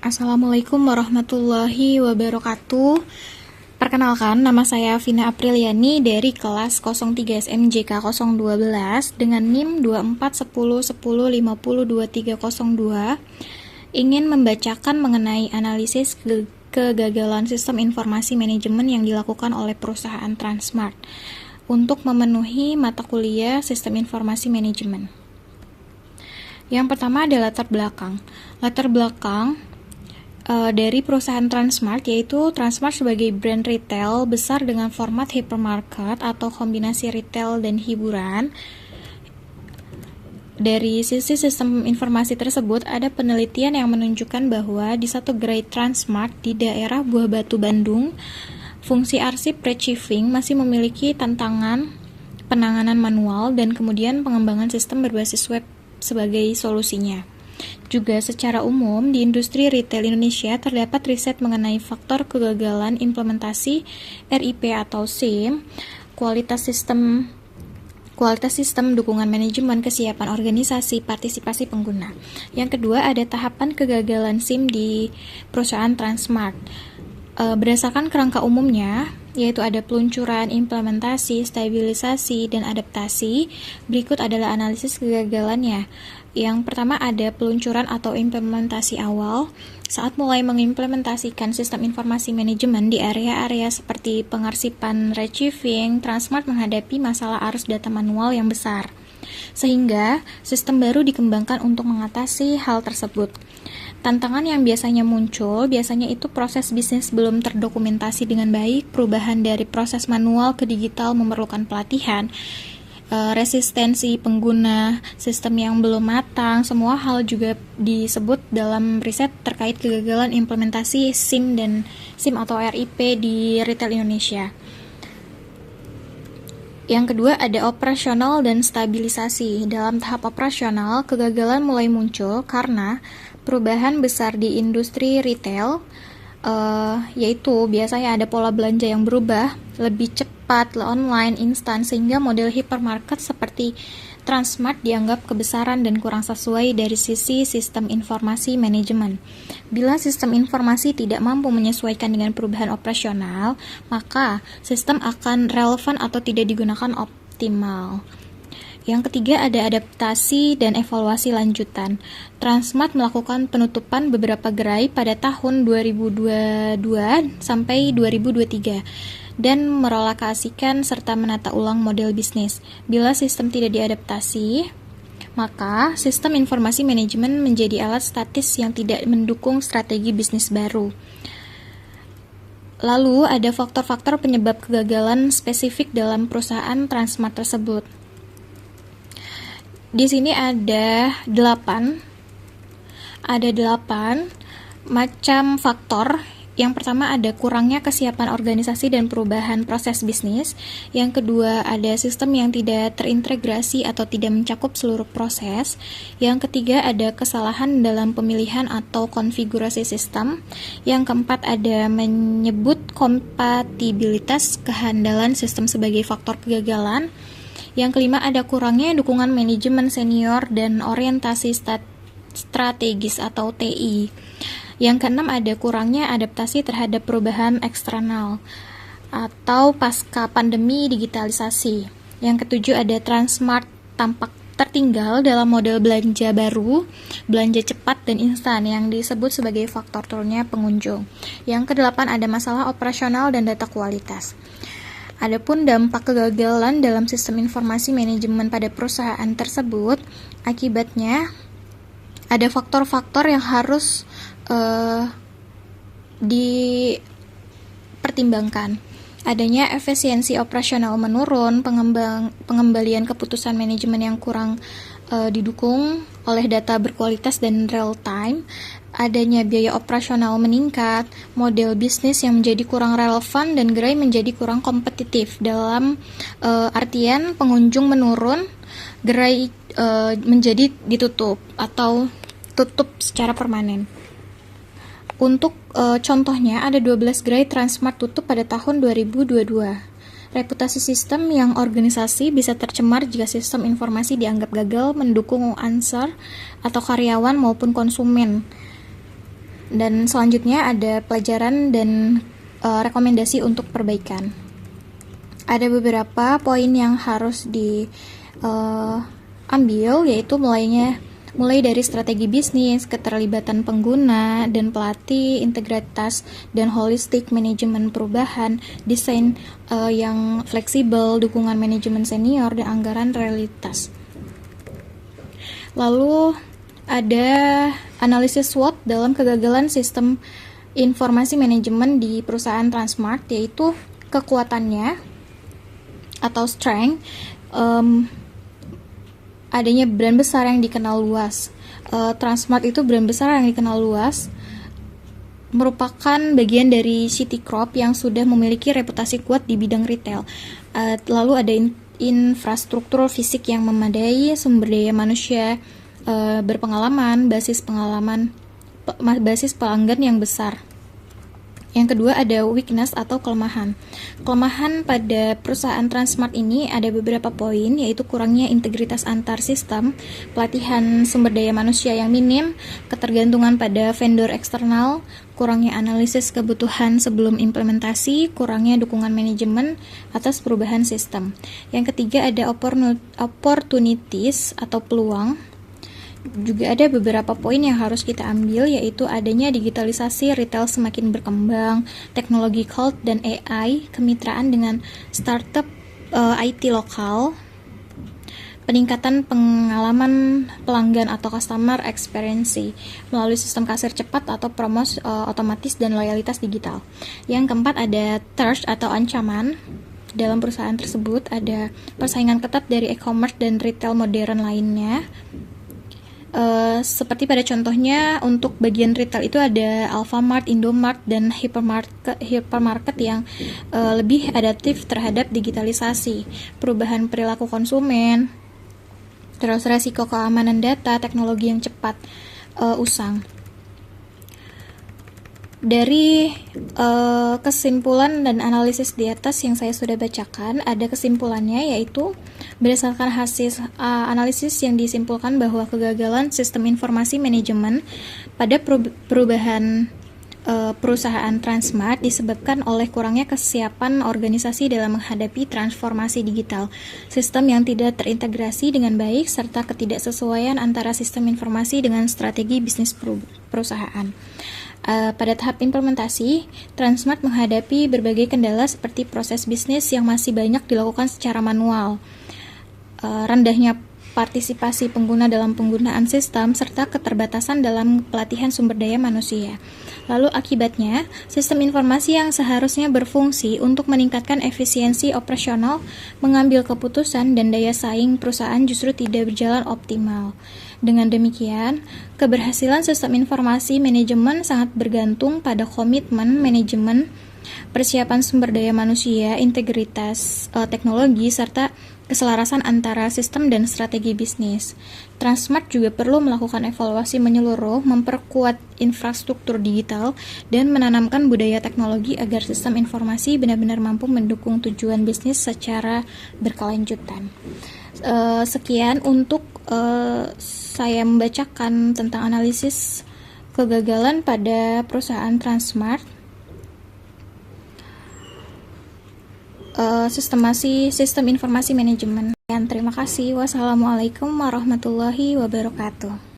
Assalamualaikum warahmatullahi wabarakatuh. Perkenalkan, nama saya Vina Apriliani dari kelas 03 SMJK 012 dengan NIM 241010502302 ingin membacakan mengenai analisis kegagalan sistem informasi manajemen yang dilakukan oleh perusahaan Transmart untuk memenuhi mata kuliah sistem informasi manajemen. Yang pertama adalah latar belakang. Latar belakang dari perusahaan Transmart, yaitu Transmart sebagai brand retail besar dengan format hypermarket atau kombinasi retail dan hiburan. Dari sisi sistem informasi tersebut, ada penelitian yang menunjukkan bahwa di satu gerai Transmart di daerah Buah Batu, Bandung, fungsi arsip retrieving masih memiliki tantangan penanganan manual dan kemudian pengembangan sistem berbasis web sebagai solusinya. Juga secara umum, di industri retail Indonesia terdapat riset mengenai faktor kegagalan implementasi RIP atau SIM, kualitas sistem dukungan manajemen, kesiapan organisasi, partisipasi pengguna. Yang kedua, ada tahapan kegagalan SIM di perusahaan Transmart. Berdasarkan kerangka umumnya, yaitu ada peluncuran, implementasi, stabilisasi, dan adaptasi. Berikut adalah analisis kegagalannya. Yang pertama ada peluncuran atau implementasi awal. Saat mulai mengimplementasikan sistem informasi manajemen di area-area seperti pengarsipan retrieving, Transmart menghadapi masalah arus data manual yang besar. Sehingga sistem baru dikembangkan untuk mengatasi hal tersebut. Tantangan yang biasanya muncul, biasanya itu proses bisnis belum terdokumentasi dengan baik, perubahan dari proses manual ke digital memerlukan pelatihan, resistensi pengguna, sistem yang belum matang, semua hal juga disebut dalam riset terkait kegagalan implementasi SIM atau RIP di retail Indonesia. Yang kedua ada operasional dan stabilisasi. Dalam tahap operasional, kegagalan mulai muncul karena perubahan besar di industri retail, yaitu biasanya ada pola belanja yang berubah, lebih cepat, online, instan, sehingga model hypermarket seperti Transmart dianggap kebesaran dan kurang sesuai dari sisi sistem informasi manajemen. Bila sistem informasi tidak mampu menyesuaikan dengan perubahan operasional, maka sistem akan relevan atau tidak digunakan optimal. Yang ketiga ada adaptasi dan evaluasi lanjutan. Transmart melakukan penutupan beberapa gerai pada tahun 2022 sampai 2023 dan merelokasikan serta menata ulang model bisnis. Bila sistem tidak diadaptasi, maka sistem informasi manajemen menjadi alat statis yang tidak mendukung strategi bisnis baru. Lalu ada faktor-faktor penyebab kegagalan spesifik dalam perusahaan Transmart tersebut. Di sini ada 8 macam faktor. Yang pertama ada kurangnya kesiapan organisasi dan perubahan proses bisnis. Yang kedua ada sistem yang tidak terintegrasi atau tidak mencakup seluruh proses. Yang ketiga ada kesalahan dalam pemilihan atau konfigurasi sistem. Yang keempat ada menyebut kompatibilitas kehandalan sistem sebagai faktor kegagalan. Yang kelima ada kurangnya dukungan manajemen senior dan orientasi strategis atau TI. Yang keenam ada kurangnya adaptasi terhadap perubahan eksternal atau pasca pandemi digitalisasi. Yang ketujuh ada Transmart tampak tertinggal dalam model belanja baru, belanja cepat dan instan yang disebut sebagai faktor turunnya pengunjung. Yang kedelapan ada masalah operasional dan data kualitas. Adapun dampak kegagalan dalam sistem informasi manajemen pada perusahaan tersebut, akibatnya ada faktor-faktor yang harus dipertimbangkan. Adanya efisiensi operasional menurun, pengembalian keputusan manajemen yang kurang didukung oleh data berkualitas dan real time, adanya biaya operasional meningkat, model bisnis yang menjadi kurang relevan dan gerai menjadi kurang kompetitif. Dalam artian pengunjung menurun, gerai menjadi ditutup atau tutup secara permanen. Untuk contohnya ada 12 gerai Transmart tutup pada tahun 2022. Reputasi sistem yang organisasi bisa tercemar jika sistem informasi dianggap gagal mendukung unsur atau karyawan maupun konsumen. Dan selanjutnya ada pelajaran dan rekomendasi untuk perbaikan. Ada beberapa poin yang harus diambil, yaitu mulai dari strategi bisnis, keterlibatan pengguna dan pelatih, integritas dan holistik manajemen perubahan, desain yang fleksibel, dukungan manajemen senior, dan anggaran realitas. Lalu ada analisis SWOT dalam kegagalan sistem informasi manajemen di perusahaan Transmart, yaitu kekuatannya atau strength, adanya brand besar yang dikenal luas. Transmart itu brand besar yang dikenal luas, merupakan bagian dari Citicorp yang sudah memiliki reputasi kuat di bidang retail. Lalu ada infrastruktur fisik yang memadai, sumber daya manusia berpengalaman, basis pelanggan yang besar. Yang kedua ada weakness atau kelemahan. Kelemahan pada perusahaan Transmart ini ada beberapa poin, yaitu kurangnya integritas antar sistem, pelatihan sumber daya manusia yang minim, ketergantungan pada vendor eksternal, kurangnya analisis kebutuhan sebelum implementasi, kurangnya dukungan manajemen atas perubahan sistem. Yang ketiga ada opportunities atau peluang. Juga ada beberapa poin yang harus kita ambil, yaitu adanya digitalisasi retail semakin berkembang, teknologi cloud dan AI, kemitraan dengan startup IT lokal, peningkatan pengalaman pelanggan atau customer experience melalui sistem kasir cepat atau promosi otomatis dan loyalitas digital. Yang keempat ada threat atau ancaman. Dalam perusahaan tersebut ada persaingan ketat dari e-commerce dan retail modern lainnya. Seperti pada contohnya untuk bagian retail itu ada Alfamart, Indomart, dan hypermarket yang lebih adaptif terhadap digitalisasi, perubahan perilaku konsumen, terus resiko keamanan data, teknologi yang cepat usang. Dari kesimpulan dan analisis di atas yang saya sudah bacakan, ada kesimpulannya, yaitu berdasarkan hasil analisis yang disimpulkan bahwa kegagalan sistem informasi manajemen pada perubahan perusahaan Transmart disebabkan oleh kurangnya kesiapan organisasi dalam menghadapi transformasi digital, sistem yang tidak terintegrasi dengan baik, serta ketidaksesuaian antara sistem informasi dengan strategi bisnis perusahaan. Pada tahap implementasi, Transmart menghadapi berbagai kendala seperti proses bisnis yang masih banyak dilakukan secara manual, rendahnya partisipasi pengguna dalam penggunaan sistem, serta keterbatasan dalam pelatihan sumber daya manusia. Lalu akibatnya, sistem informasi yang seharusnya berfungsi untuk meningkatkan efisiensi operasional, mengambil keputusan, dan daya saing perusahaan justru tidak berjalan optimal. Dengan demikian, keberhasilan sistem informasi manajemen sangat bergantung pada komitmen manajemen, persiapan sumber daya manusia, integritas teknologi, serta keselarasan antara sistem dan strategi bisnis. Transmart juga perlu melakukan evaluasi menyeluruh, memperkuat infrastruktur digital, dan menanamkan budaya teknologi agar sistem informasi benar-benar mampu mendukung tujuan bisnis secara berkelanjutan. Sekian untuk saya membacakan tentang analisis kegagalan pada perusahaan Transmart. Sistem informasi manajemen. Terima kasih. Wassalamualaikum warahmatullahi wabarakatuh.